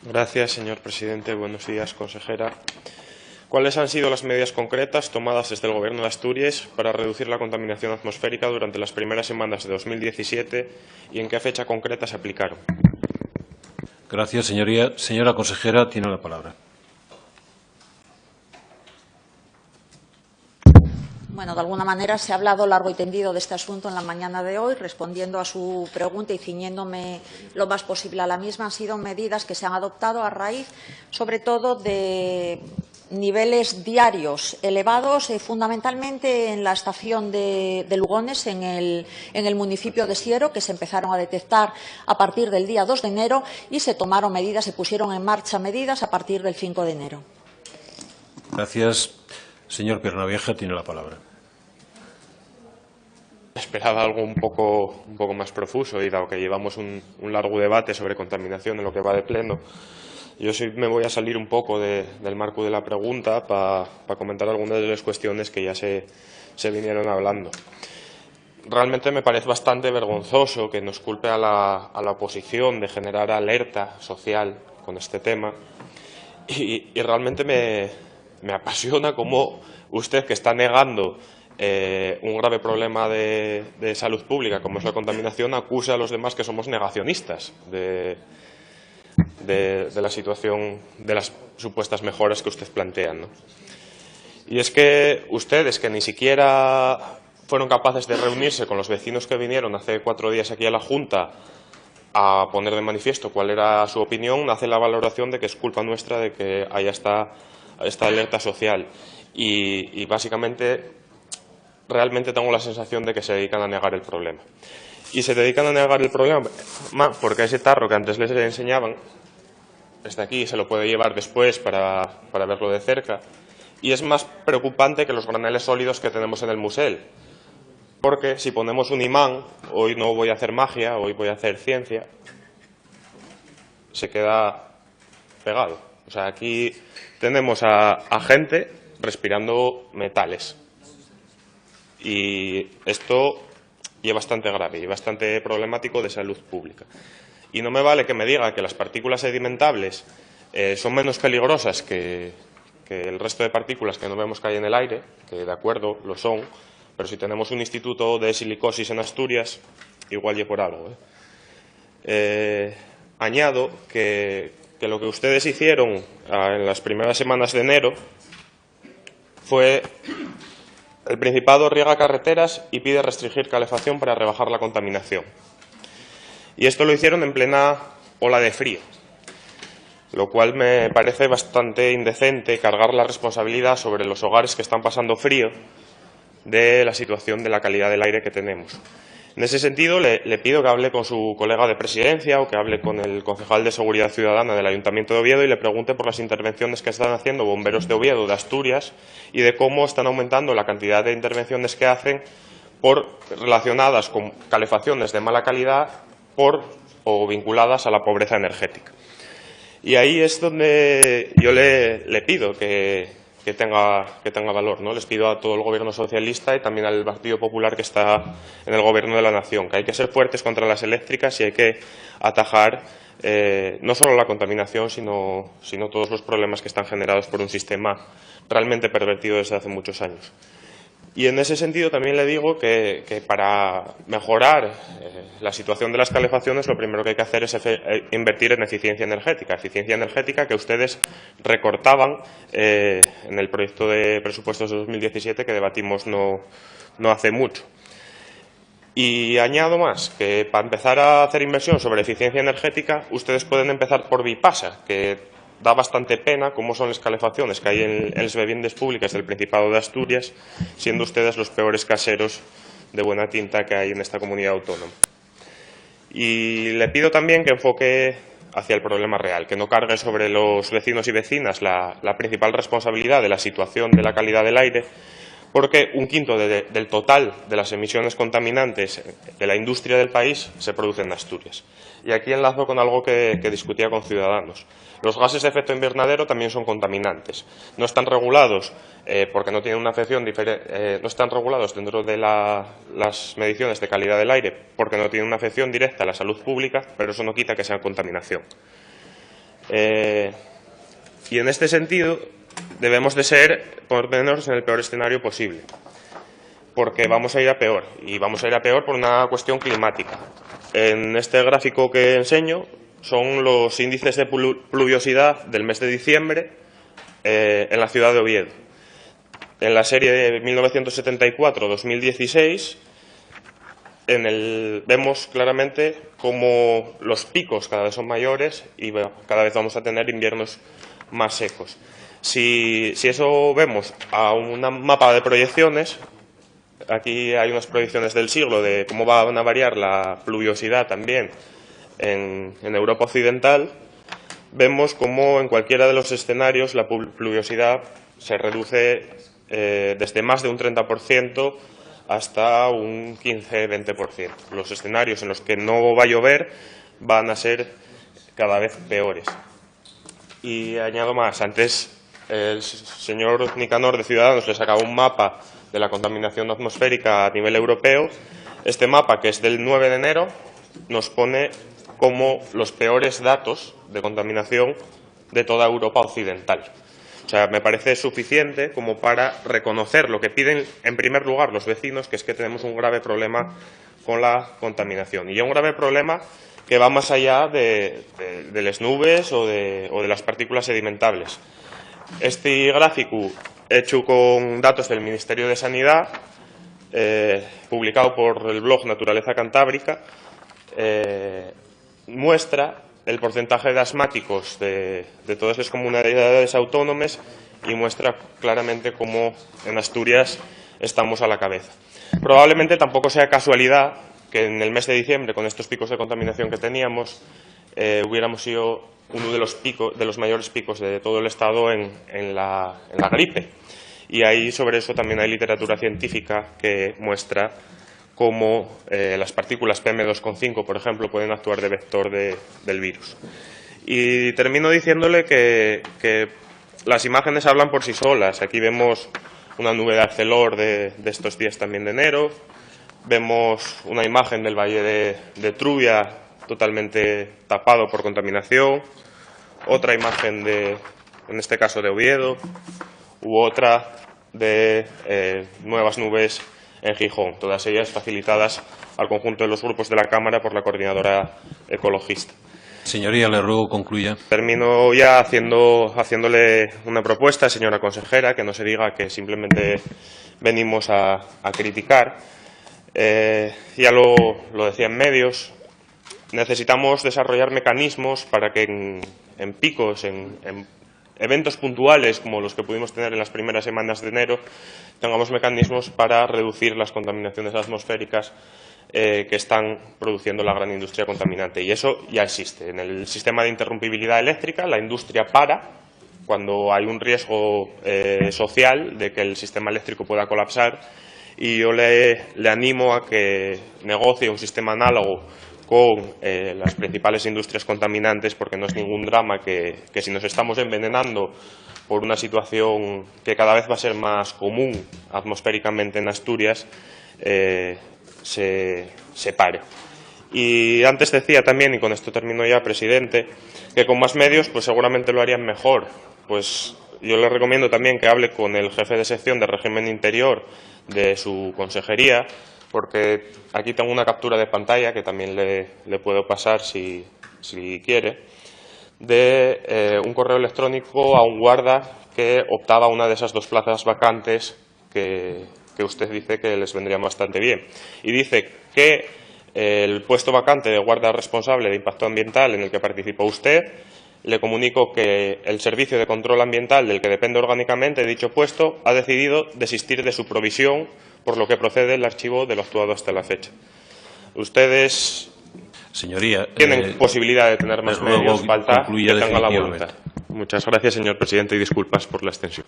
Gracias, señor presidente. Buenos días, consejera. ¿Cuáles han sido las medidas concretas tomadas desde el Gobierno de Asturias para reducir la contaminación atmosférica durante las primeras semanas de 2017 y en qué fecha concreta se aplicaron? Gracias, señoría. Señora consejera, tiene la palabra. Bueno, de alguna manera se ha hablado largo y tendido de este asunto en la mañana de hoy. Respondiendo a su pregunta y ciñéndome lo más posible a la misma, han sido medidas que se han adoptado a raíz, sobre todo, de niveles diarios elevados, fundamentalmente en la estación de Lugones, en el municipio de Siero, que se empezaron a detectar a partir del día 2 de enero y se tomaron medidas, se pusieron en marcha medidas a partir del 5 de enero. Gracias. Señor Piernavieja, tiene la palabra. Esperaba algo un poco más profuso y dado que llevamos un largo debate sobre contaminación en lo que va de pleno, yo sí me voy a salir un poco del marco de la pregunta para comentar algunas de las cuestiones que ya se vinieron hablando. Realmente me parece bastante vergonzoso que nos culpe a la oposición de generar alerta social con este tema y realmente me apasiona cómo usted, que está negando un grave problema de salud pública como es la contaminación, acusa a los demás que somos negacionistas de la situación, de las supuestas mejoras que usted plantea, ¿no? Y es que ustedes, que ni siquiera fueron capaces de reunirse con los vecinos que vinieron hace 4 días aquí a la Junta a poner de manifiesto cuál era su opinión, hacen la valoración de que es culpa nuestra de que haya esta alerta social. Y básicamente, realmente tengo la sensación de que se dedican a negar el problema. Y se dedican a negar el problema porque ese tarro que antes les enseñaban, desde aquí se lo puede llevar después para verlo de cerca. Y es más preocupante que los graneles sólidos que tenemos en el Musel. Porque si ponemos un imán, hoy no voy a hacer magia, hoy voy a hacer ciencia, se queda pegado. O sea, aquí tenemos a gente respirando metales. Y esto es bastante grave y bastante problemático de salud pública. Y no me vale que me diga que las partículas sedimentables son menos peligrosas que el resto de partículas que no vemos que hay en el aire, que de acuerdo lo son, pero si tenemos un instituto de silicosis en Asturias, igual y por algo. Añado que lo que ustedes hicieron en las primeras semanas de enero fue: el Principado riega carreteras y pide restringir calefacción para rebajar la contaminación. Y esto lo hicieron en plena ola de frío, lo cual me parece bastante indecente, cargar la responsabilidad sobre los hogares que están pasando frío de la situación de la calidad del aire que tenemos. En ese sentido, le pido que hable con su colega de presidencia o que hable con el concejal de Seguridad Ciudadana del Ayuntamiento de Oviedo y le pregunte por las intervenciones que están haciendo bomberos de Oviedo, de Asturias, y de cómo están aumentando la cantidad de intervenciones que hacen relacionadas con calefacciones de mala calidad o vinculadas a la pobreza energética. Y ahí es donde yo le pido que tenga valor, ¿no? Les pido a todo el Gobierno socialista y también al Partido Popular que está en el Gobierno de la Nación, que hay que ser fuertes contra las eléctricas y hay que atajar no solo la contaminación, sino todos los problemas que están generados por un sistema realmente pervertido desde hace muchos años. Y en ese sentido también le digo que para mejorar la situación de las calefacciones, lo primero que hay que hacer es invertir en eficiencia energética que ustedes recortaban en el proyecto de presupuestos de 2017 que debatimos no hace mucho. Y añado más, que para empezar a hacer inversión sobre eficiencia energética, ustedes pueden empezar por Vipasa, que da bastante pena cómo son las calefacciones que hay en las viviendas públicas del Principado de Asturias, siendo ustedes los peores caseros de buena tinta que hay en esta comunidad autónoma. Y le pido también que enfoque hacia el problema real, que no cargue sobre los vecinos y vecinas la principal responsabilidad de la situación de la calidad del aire, porque 1/5 del total de las emisiones contaminantes de la industria del país se produce en Asturias. Y aquí enlazo con algo que discutía con Ciudadanos. Los gases de efecto invernadero también son contaminantes. No están regulados porque no tienen una afección diferente, no están regulados dentro de las mediciones de calidad del aire porque no tienen una afección directa a la salud pública, pero eso no quita que sea contaminación. Y en este sentido debemos de ser, por lo menos, en el peor escenario posible, porque vamos a ir a peor, y vamos a ir a peor por una cuestión climática. En este gráfico que enseño son los índices de pluviosidad del mes de diciembre en la ciudad de Oviedo. En la serie de 1974-2016 vemos claramente cómo los picos cada vez son mayores y cada vez vamos a tener inviernos más secos. Si eso vemos a un mapa de proyecciones, aquí hay unas proyecciones del siglo de cómo van a variar la pluviosidad también en Europa Occidental, vemos cómo en cualquiera de los escenarios la pluviosidad se reduce desde más de un 30% hasta un 15-20%. Los escenarios en los que no va a llover van a ser cada vez peores. Y añado más, antes el señor Nicanor de Ciudadanos le sacaba un mapa de la contaminación atmosférica a nivel europeo. Este mapa, que es del 9 de enero, nos pone como los peores datos de contaminación de toda Europa Occidental. O sea, me parece suficiente como para reconocer lo que piden en primer lugar los vecinos, que es que tenemos un grave problema con la contaminación. Y ya un grave problema que va más allá de las nubes o de las partículas sedimentables. Este gráfico, hecho con datos del Ministerio de Sanidad, publicado por el blog Naturaleza Cantábrica, muestra el porcentaje de asmáticos de todas las comunidades autónomas y muestra claramente cómo en Asturias estamos a la cabeza. Probablemente tampoco sea casualidad que en el mes de diciembre, con estos picos de contaminación que teníamos, hubiéramos sido uno de los mayores picos de todo el Estado en la gripe. Y ahí sobre eso también hay literatura científica que muestra cómo las partículas PM2,5, por ejemplo, pueden actuar de vector del virus. Y termino diciéndole que las imágenes hablan por sí solas. Aquí vemos una nube de Arcelor de estos días también de enero. Vemos una imagen del valle de Trubia totalmente tapado por contaminación. Otra imagen en este caso de Oviedo, u otra de nuevas nubes en Gijón, todas ellas facilitadas al conjunto de los grupos de la Cámara por la Coordinadora Ecologista. Señoría, le ruego concluya. Termino ya haciéndole una propuesta, señora consejera, que no se diga que simplemente venimos a criticar. Ya lo decía en medios, necesitamos desarrollar mecanismos para que en picos, en eventos puntuales como los que pudimos tener en las primeras semanas de enero, tengamos mecanismos para reducir las contaminaciones atmosféricas que están produciendo la gran industria contaminante. Y eso ya existe. En el sistema de interrumpibilidad eléctrica, la industria para cuando hay un riesgo social de que el sistema eléctrico pueda colapsar, y yo le animo a que negocie un sistema análogo con las principales industrias contaminantes, porque no es ningún drama que si nos estamos envenenando por una situación que cada vez va a ser más común atmosféricamente en Asturias, se pare. Y antes decía también, y con esto termino ya, presidente, que con más medios pues seguramente lo harían mejor. Pues yo le recomiendo también que hable con el jefe de sección de régimen interior de su consejería, porque aquí tengo una captura de pantalla que también le puedo pasar si quiere, de un correo electrónico a un guarda que optaba a una de esas dos plazas vacantes que usted dice que les vendrían bastante bien. Y dice que el puesto vacante de guarda responsable de impacto ambiental en el que participó usted, le comunico que el Servicio de Control Ambiental del que depende orgánicamente de dicho puesto ha decidido desistir de su provisión, por lo que procede el archivo de lo actuado hasta la fecha. Ustedes, señoría, tienen posibilidad de tener más medios, falta que tengan la voluntad. Muchas gracias, señor presidente, y disculpas por la extensión.